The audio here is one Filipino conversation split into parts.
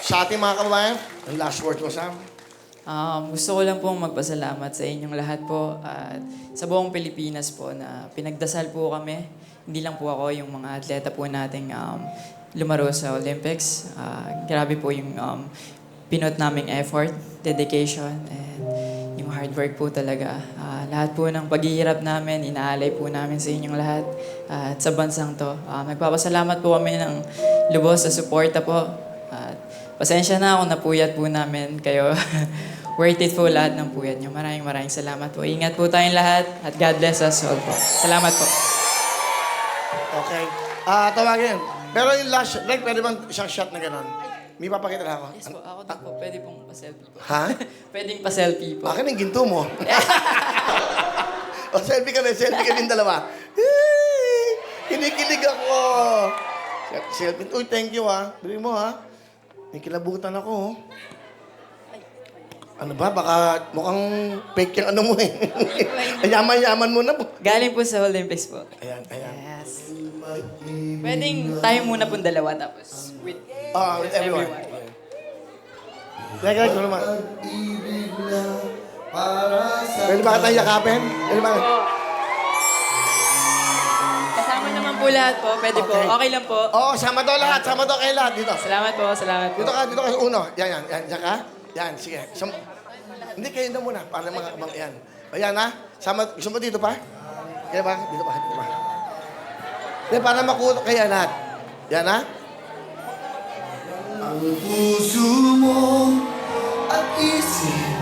Sa ating mga kababayan, ang last word mo, Sam. Gusto ko lang pong magpasalamat sa inyong lahat po at sa buong Pilipinas po na pinagdasal po kami. Hindi lang po ako, yung mga atleta po nating lumaro sa Olympics. Grabe po yung pinot naming effort, dedication, and yung hard work po talaga. Lahat po ng paghihirap namin, inaalay po namin sa inyong lahat. At sa bansang to, nagpapasalamat po kami ng lubos sa suporta po. At pasensya na kung napuyat po namin kayo. Worth it po lahat ng puyat nyo. Maraming salamat po. Ingat po tayong lahat at God bless us all po. Salamat po. Okay. Tawagin. Pero yung last, like, pwede bang isang shot na gano'n? May papakita na ako. Yes po, ako din po. Pwede pong pa-selfie po. Ha? Pwedeng pa-selfie po. Akin ang ginto mo. O, selfie din dalawa. Kinikilig ako. Selfie. Uy, thank you, ha. Bili mo, ha. May kilabutan ako, oh. Ano ba? Baka mukhang fake yung ano mo, eh. Yaman-yaman mo na po. Galing po sa Olympics po. Ayan. Yes. Pwedeng tayo muna pong dalawa tapos with With everyone. Teka, ito naman. Pwede ba tayo yakapin? Pwede ba? Kasama naman po lahat po. Pwede po. Okay. Okay lang po. Oo, sama daw lahat. Sama daw kayo lahat. Dito. Salamat po. Salamat po. Dito ka sa uno. Yan. Diyan ka? Yan, sige. Hindi, kayo na muna. Para mga kabang yan. O yan, ha? Sama, gusto mo dito pa? Kaya ba? Dito pa. Hindi, para makuha kayo lahat. Yan, ha? Ang puso mo at isip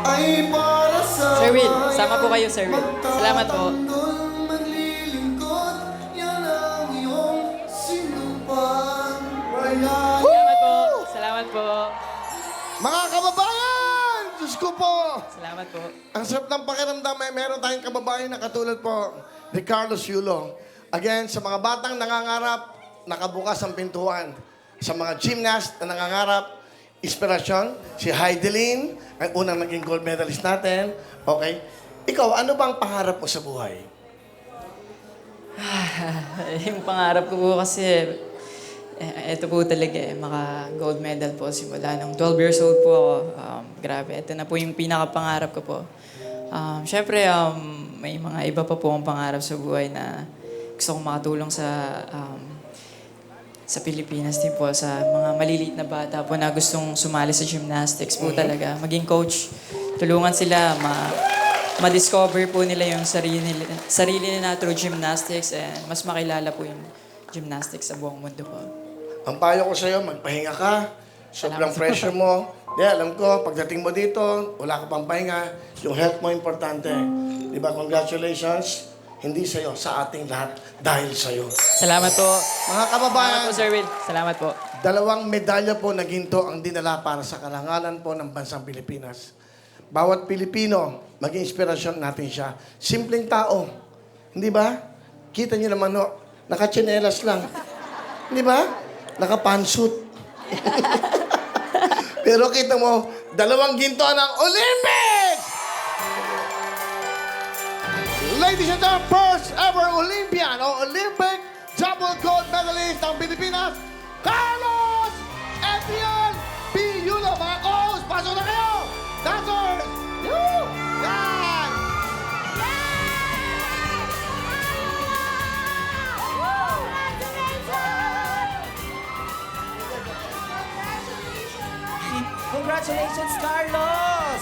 ay para sa Sir Will, sama po kayo, Sir Will. Salamat po. magtatanggol, maglilingkod, yan ang iyong sinupan. Salamat po. Salamat po. Mga kababayan! Diyos ko po! Salamat po. Ang sarap ng pakiramdam, meron tayong kababayan na katulad po ni Carlos Yulo. Again, sa mga batang nangangarap, nakabukas ang pintuan. Sa mga gymnast na nangangarap, inspirasyon, si Heidelin, ang unang naging gold medalist natin. Okay? Ikaw, ano bang pangarap mo sa buhay? Yung pangarap ko po kasi, ito po talaga maka-gold medal po simula nung 12 years old po ako. Grabe, ito na po yung pinaka-pangarap ko po. Siyempre, may mga iba pa po akong pangarap sa buhay na gusto kong makatulong sa Pilipinas din po, sa mga maliliit na bata po na gustong sumali sa gymnastics po talaga. Maging coach, tulungan sila ma-discover po nila yung sarili nila through gymnastics and mas makilala po yung gymnastics sa buong mundo po. Ang payo ko sa'yo, magpahinga ka. Sobrang pressure mo. Di, alam ko, pagdating mo dito, wala ka pang pahinga. Yung health mo importante. Di ba? Congratulations. Hindi sa'yo, sa ating lahat, dahil sa'yo. Salamat po. Mga kababayan, Salamat po, Sir Will. Salamat po. 2 medalya po na ginto ang dinala para sa karangalan po ng bansang Pilipinas. Bawat Pilipino, maging inspirasyon natin siya. Simpleng tao. Hindi ba? Kita niyo naman, no? Nakatsinelas lang. Hindi ba? Nakapansuit. Pero kita mo, 2 ginto ng Olympics! Ladies and gentlemen, first ever Olympian o Olympic double gold medalist ng Pilipinas, Carlos Adrian P. Yulo. Mga co-host, pasok na kayo! Dancers! Woo! Yan! Congratulations, Carlos!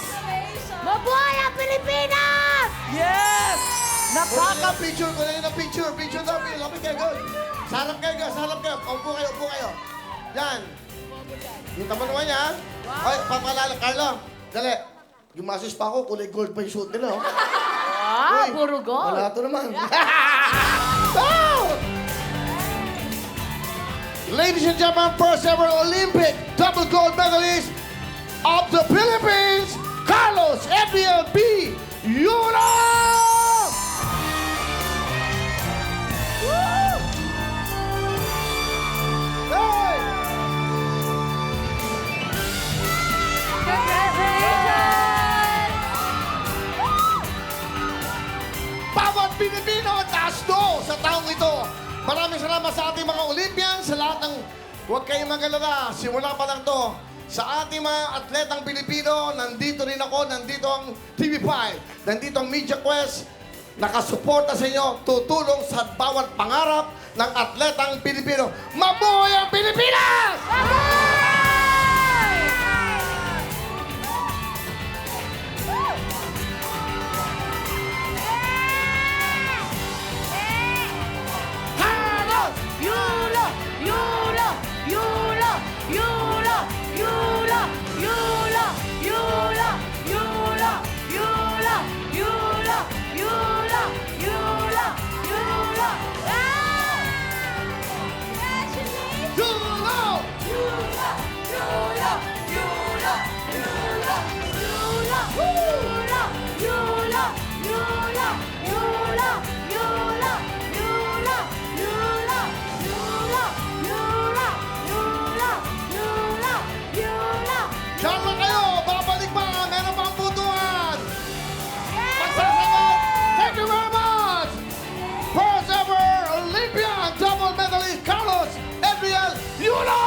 Mabuhay ang Pilipinas! Yes! Picture ko na yun ang picture. Picture daw. Lapit kayo, good. Sarap kayo, guys. Sarap kayo. Upo kayo. Yan. Kita mo naman yan. Ay, papalala. Carlo, dali. Gumasos pa ako. Kulay gold pa yung suit nila, oh. Ah, Uy, puro gold. Wala to naman. Oh! Ladies and gentlemen, first ever Olympic double gold medalist of the Philippines, Carlos Adrian P. Yulo! Woo! Hey! Congratulations! Bawat Pilipino, taas do sa taong ito. Maraming salamat sa ating mga Olympians, sa lahat ng Huwag kayong mag-alala. Simula pa lang to. Sa ating mga atletang Pilipino, nandito rin ako, nandito ang TV5, nandito ang Media Quest, nakasuporta sa inyo, tutulong sa bawat pangarap ng atletang Pilipino. Mabuhay ang Pilipinas! Carlos! Yulo! Yulo! Yulo! Yulo! Yulo! Yulo! Yulo! Yulo! Yulo! Yulo! Yulo! Yulo! Yulo! Congratulations! Yulo! Yulo! Yulo! Yulo! Yulo! Yulo! Yulo! Yulo! Yulo! Yulo! Yulo! Yulo! Yulo! Yulo! Yulo! Yulo! Yulo! Yulo! Diyan lang kayo! Babalik pa! Meron pang putuhan! Magsasagot! Thank you very much! First ever Olympian double medalist Carlos Adriel Yulo!